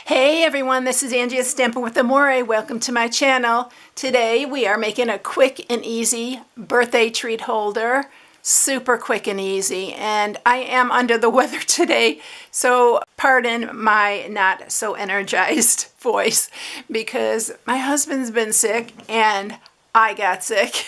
Hey everyone, this is Angie at StampingWithAmore. Welcome to my channel. Today we are making a quick and easy birthday treat holder. Super quick and easy, and I am under the weather today, so pardon my not so energized voice because my husband's been sick and I got sick.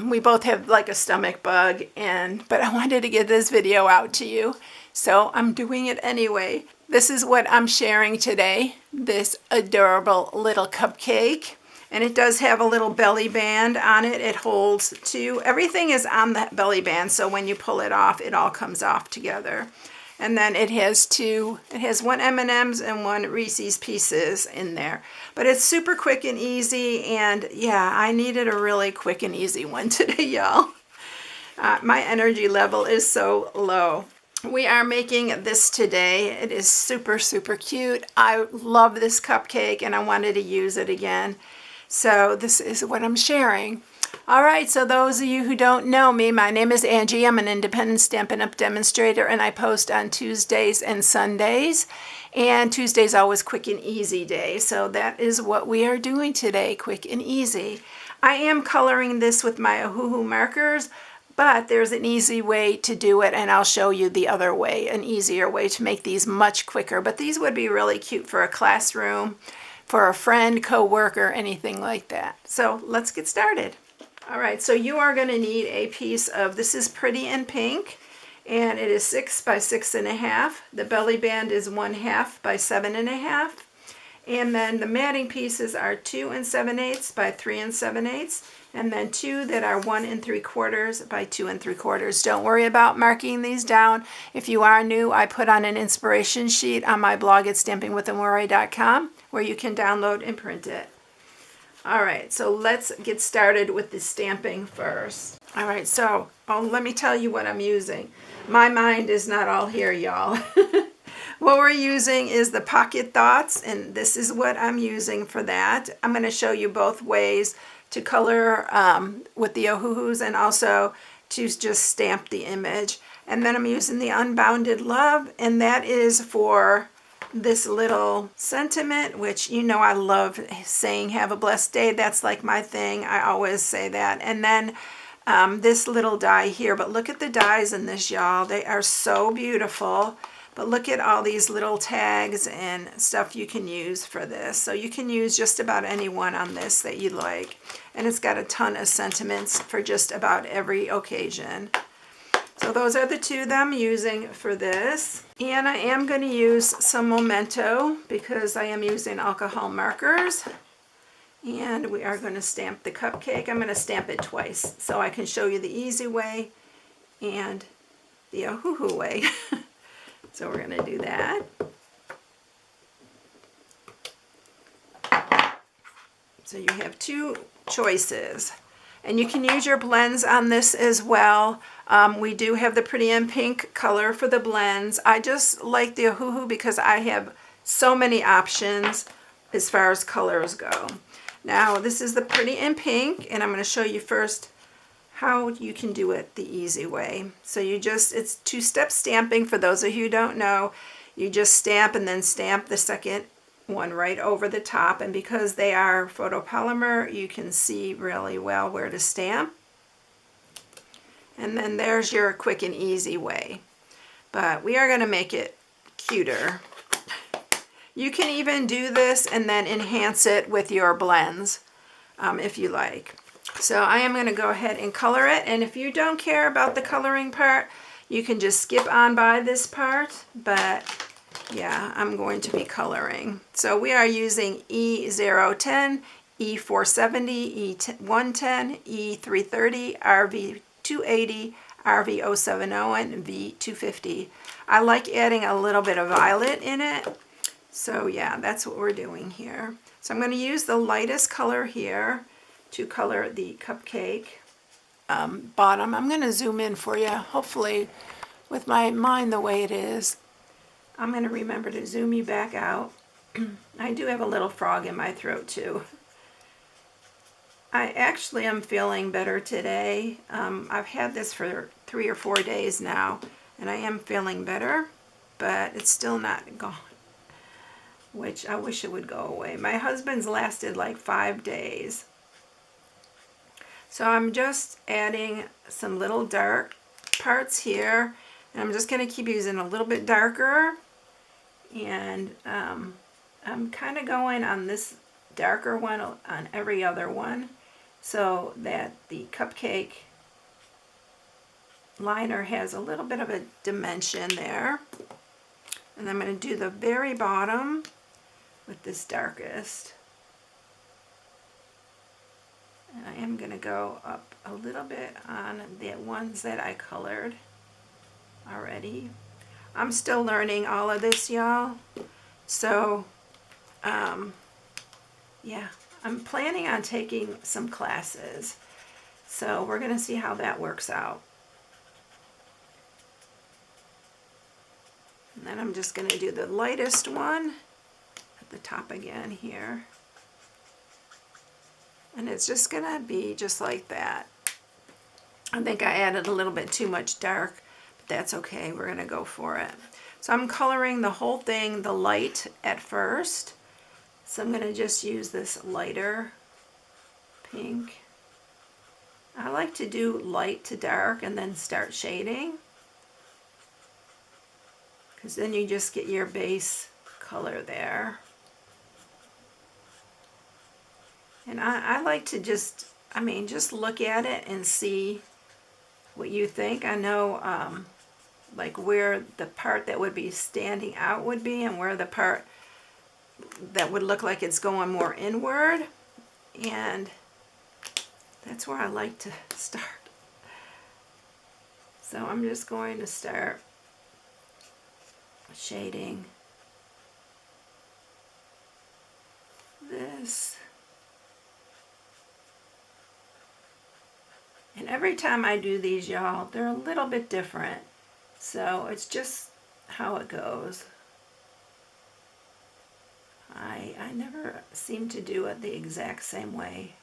We both have like a stomach bug, but I wanted to get this video out to you, so I'm doing it anyway. This is what I'm sharing today, this adorable little cupcake. And it does have a little belly band on it. It holds everything is on the belly band, so when you pull it off, it all comes off together. And then it has one M&M's and one Reese's Pieces in there. But it's super quick and easy, and yeah, I needed a really quick and easy one today, y'all. My energy level is so low. We are making this today. It is super, super cute. I love this cupcake and I wanted to use it again. So this is what I'm sharing. All right, so those of you who don't know me, my name is Angie. I'm an independent Stampin' Up! Demonstrator, and I post on Tuesdays and Sundays. And Tuesday's always quick and easy day. So that is what we are doing today, quick and easy. I am coloring this with my Ohuhu markers, but there's an easy way to do it, and I'll show you the other way, an easier way to make these much quicker. But these would be really cute for a classroom, for a friend, co-worker, anything like that. So let's get started. All right, so you are going to need a piece of, this is Pretty in Pink, and it is 6 by 6.5. The belly band is 1/2 by 7.5. And then the matting pieces are 2 7/8 by 3 7/8. And then 2 that are 1 3/4 by 2 3/4. Don't worry about marking these down. If you are new, I put on an inspiration sheet on my blog at StampingWithAmore.com where you can download and print it. All right, so let's get started with the stamping first. All right, so let me tell you what I'm using. My mind is not all here, y'all. What we're using is the Pocket Dots, and this is what I'm using for that. I'm going to show you both ways to color with the Ohuhus and also to just stamp the image. And then I'm using the Unbounded Love, and that is for this little sentiment, which you know I love saying have a blessed day. That's like my thing. I always say that. And then this little die here, but look at the dies in this, y'all. They are so beautiful. But look at all these little tags and stuff you can use for this. So you can use just about any one on this that you like. And it's got a ton of sentiments for just about every occasion. So those are the two that I'm using for this. And I am going to use some Memento because I am using alcohol markers. And we are going to stamp the cupcake. I'm going to stamp it twice so I can show you the easy way and the Ohuhu way. So we're going to do that. So you have two choices. And you can use your blends on this as well. We do have the Pretty in Pink color for the blends. I just like the Ohuhu because I have so many options as far as colors go. Now this is the Pretty in Pink, and I'm going to show you first how you can do it the easy way. So it's two-step stamping for those of you who don't know. You just stamp and then stamp the second one right over the top, and because they are photopolymer, you can see really well where to stamp. And then there's your quick and easy way. But we are going to make it cuter. You can even do this and then enhance it with your blends if you like. So I am going to go ahead and color it, and if you don't care about the coloring part, you can just skip on by this part, but yeah, I'm going to be coloring. So we are using E010, E470, E110, E330, RV280, RV070, and V250. I like adding a little bit of violet in it. So yeah, that's what we're doing here. So I'm going to use the lightest color here to color the cupcake bottom. I'm going to zoom in for you, hopefully with my mind the way it is. I'm going to remember to zoom you back out. I do have a little frog in my throat too. I actually am feeling better today. I've had this for 3 or 4 days now, and I am feeling better, but it's still not gone. which I wish it would go away. My husband's lasted like 5 days. So I'm just adding some little dark parts here, and I'm just going to keep using a little bit darker, and I'm kind of going on this darker one on every other one so that the cupcake liner has a little bit of a dimension there. And I'm going to do the very bottom with this darkest. And I am going to go up a little bit on the ones that I colored already. I'm still learning all of this, y'all. So, yeah, I'm planning on taking some classes. So we're going to see how that works out. And then I'm just going to do the lightest one at the top again here. And it's just going to be just like that. I think I added a little bit too much dark, but that's okay. We're going to go for it. So I'm coloring the whole thing the light at first. So I'm going to just use this lighter pink. I like to do light to dark and then start shading, because then you just get your base color there. And I like to just look at it and see what you think. I know like where the part that would be standing out would be, and where the part that would look like it's going more inward. And that's where I like to start. So I'm just going to start shading this. And every time I do these, y'all, they're a little bit different. So it's just how it goes. I never seem to do it the exact same way.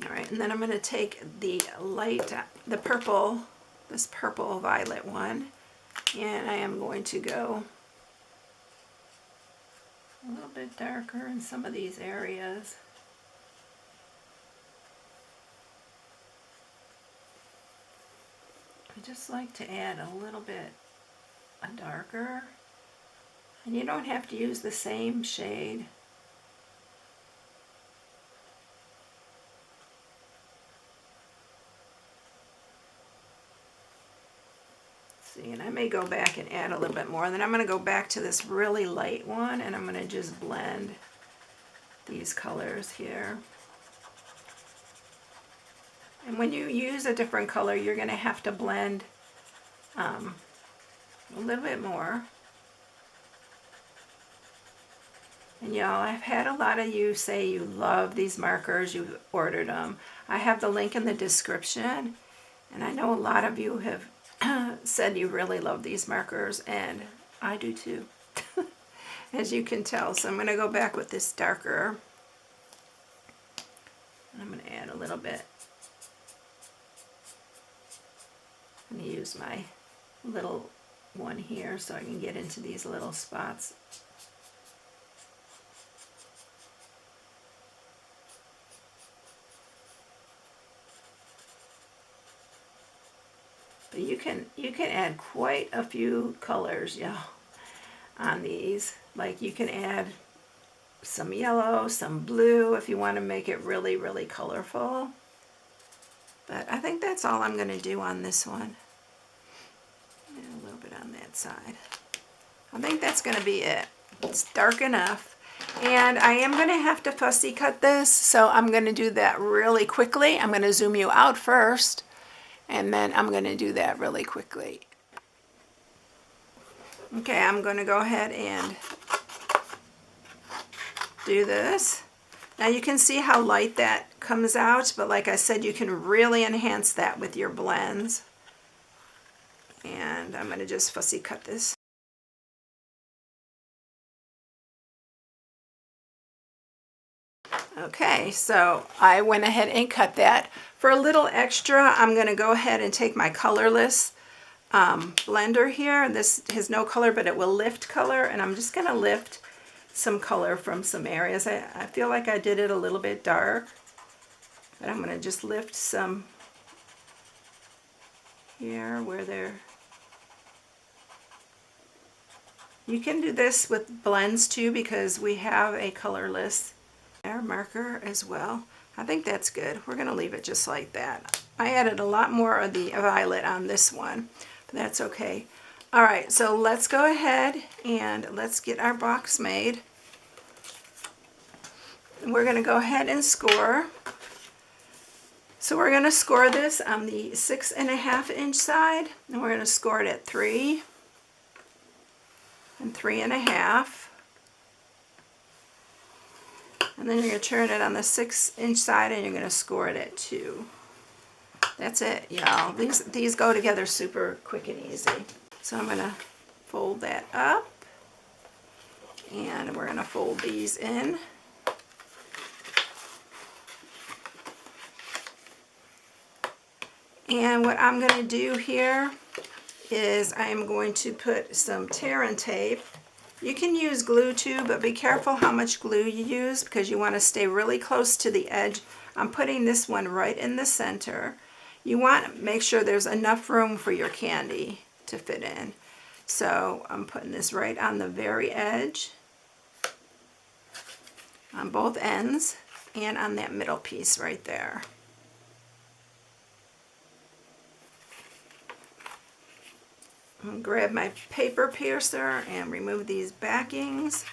Alright, and then I'm going to take the light, the purple, this purple violet one, and I am going to go a little bit darker in some of these areas. I just like to add a little bit darker, and you don't have to use the same shade. See, and I may go back and add a little bit more, and then I'm going to go back to this really light one, and I'm going to just blend these colors here. And when you use a different color, you're going to have to blend a little bit more. And y'all, I've had a lot of you say you love these markers, you've ordered them. I have the link in the description, and I know a lot of you have said you really love these markers, and I do too, as you can tell. So I'm going to go back with this darker, and I'm going to add a little bit. I'm going to use my little one here so I can get into these little spots. But you can add quite a few colors, y'all, on these. Like you can add some yellow, some blue if you want to make it really, really colorful. But I think that's all I'm going to do on this one. And a little bit on that side. I think that's going to be it. It's dark enough. And I am going to have to fussy cut this, so I'm going to do that really quickly. I'm going to zoom you out first, and then I'm going to do that really quickly. Okay, I'm going to go ahead and do this. Now you can see how light that comes out, but like I said, you can really enhance that with your blends. And I'm going to just fussy cut this. Okay, so I went ahead and cut that. For a little extra, I'm going to go ahead and take my colorless blender here. This has no color, but it will lift color, and I'm just going to lift some color from some areas. I feel like I did it a little bit dark, but I'm going to just lift some here where they're... You can do this with blends too, because we have a colorless marker as well. I think that's good. We're going to leave it just like that. I added a lot more of the violet on this one, but that's okay. All right, so let's go ahead and let's get our box made. We're going to go ahead and score. So we're going to score this on the 6.5 inch side, and we're going to score it at 3 and 3.5. And then you're going to turn it on the 6 inch side, and you're going to score it at 2. That's it, y'all. These go together super quick and easy. So I'm going to fold that up, and we're going to fold these in. And what I'm going to do here is I'm going to put some tear and tape. You can use glue too, but be careful how much glue you use, because you want to stay really close to the edge. I'm putting this one right in the center. You want to make sure there's enough room for your candy to fit in. So I'm putting this right on the very edge, on both ends, and on that middle piece right there. I'm going to grab my paper piercer and remove these backings.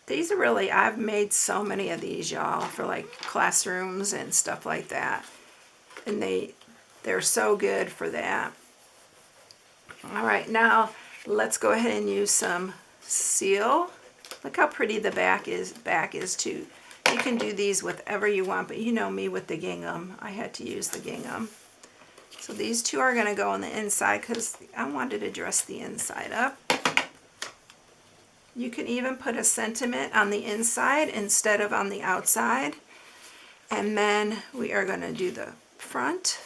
These are really, I've made so many of these, y'all, for like classrooms and stuff like that. And they're so good for that. All right, now let's go ahead and use some seal. Look how pretty the back is too. You can do these with whatever you want, but you know me with the gingham. I had to use the gingham. So these two are going to go on the inside because I wanted to dress the inside up. You can even put a sentiment on the inside instead of on the outside. And then we are going to do the front.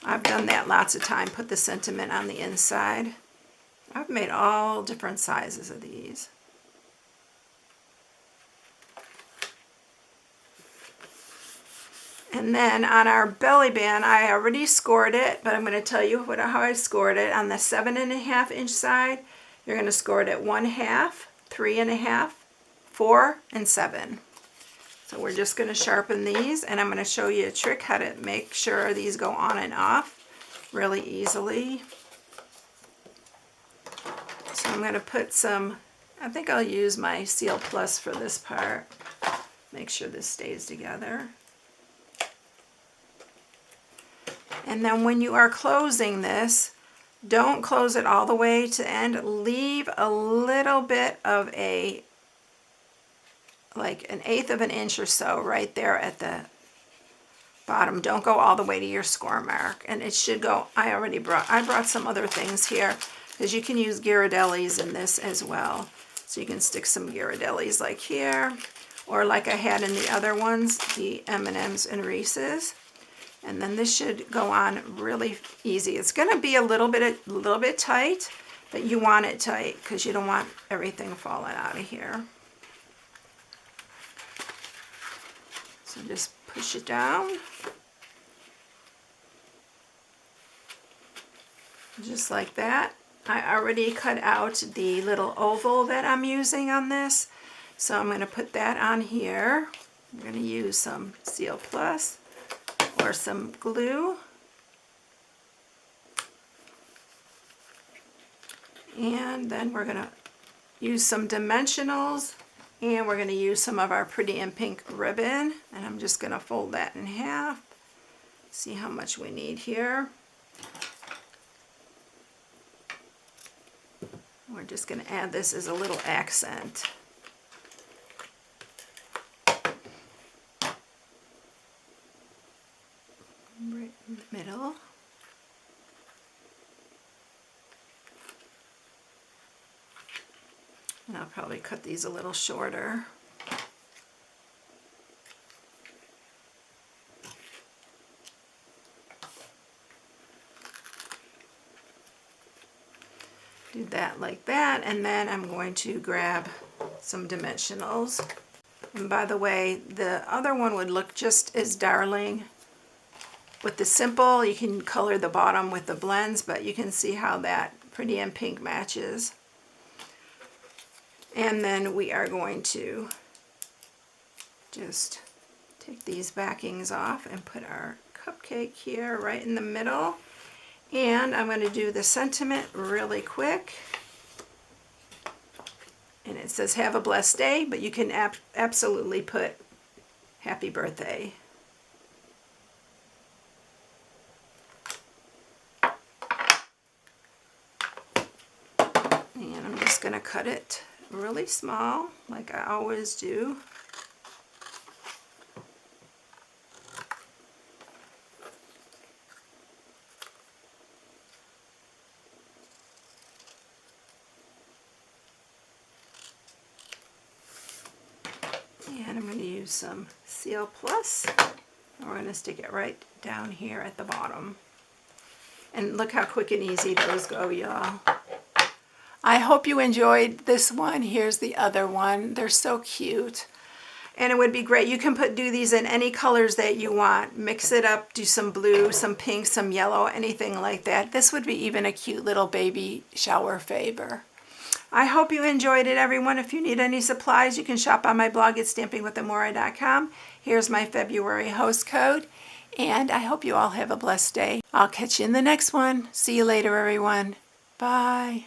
I've done that lots of time, put the sentiment on the inside. I've made all different sizes of these. And then on our belly band, I already scored it, but I'm going to tell you how I scored it. On the 7.5 inch side, you're going to score it at 1/2, 3.5, 4, and 7. So we're just going to sharpen these, and I'm going to show you a trick how to make sure these go on and off really easily. So I'm going to put some, I think I'll use my Seal Plus for this part. Make sure this stays together. And then when you are closing this, don't close it all the way to the end. Leave a little bit of a, like 1/8 of an inch or so right there at the bottom. Don't go all the way to your score mark. And it should go, I brought some other things here, because you can use Ghirardellis in this as well. So you can stick some Ghirardellis like here, or like I had in the other ones, the M&Ms and Reese's. And then this should go on really easy. It's going to be a little bit tight, but you want it tight because you don't want everything falling out of here. So just push it down. Just like that. I already cut out the little oval that I'm using on this. So I'm going to put that on here. I'm going to use some Seal Plus or some glue. And then we're going to use some dimensionals, and we're going to use some of our Pretty in Pink ribbon, and I'm just going to fold that in half. See how much we need here. We're just going to add this as a little accent. Right in the middle. And I'll probably cut these a little shorter. Do that like that, and then I'm going to grab some dimensionals. And by the way, the other one would look just as darling with the simple. You can color the bottom with the blends, but you can see how that pretty and pink matches. And then we are going to just take these backings off and put our cupcake here right in the middle. And I'm going to do the sentiment really quick. And it says, have a blessed day, but you can absolutely put happy birthday. And I'm just going to cut it really small, like I always do. And I'm going to use some Seal Plus. And we're going to stick it right down here at the bottom. And look how quick and easy those go, y'all. I hope you enjoyed this one. Here's the other one. They're so cute. And it would be great. You can do these in any colors that you want. Mix it up, do some blue, some pink, some yellow, anything like that. This would be even a cute little baby shower favor. I hope you enjoyed it, everyone. If you need any supplies, you can shop on my blog at stampingwithamore.com. Here's my February host code. And I hope you all have a blessed day. I'll catch you in the next one. See you later, everyone. Bye.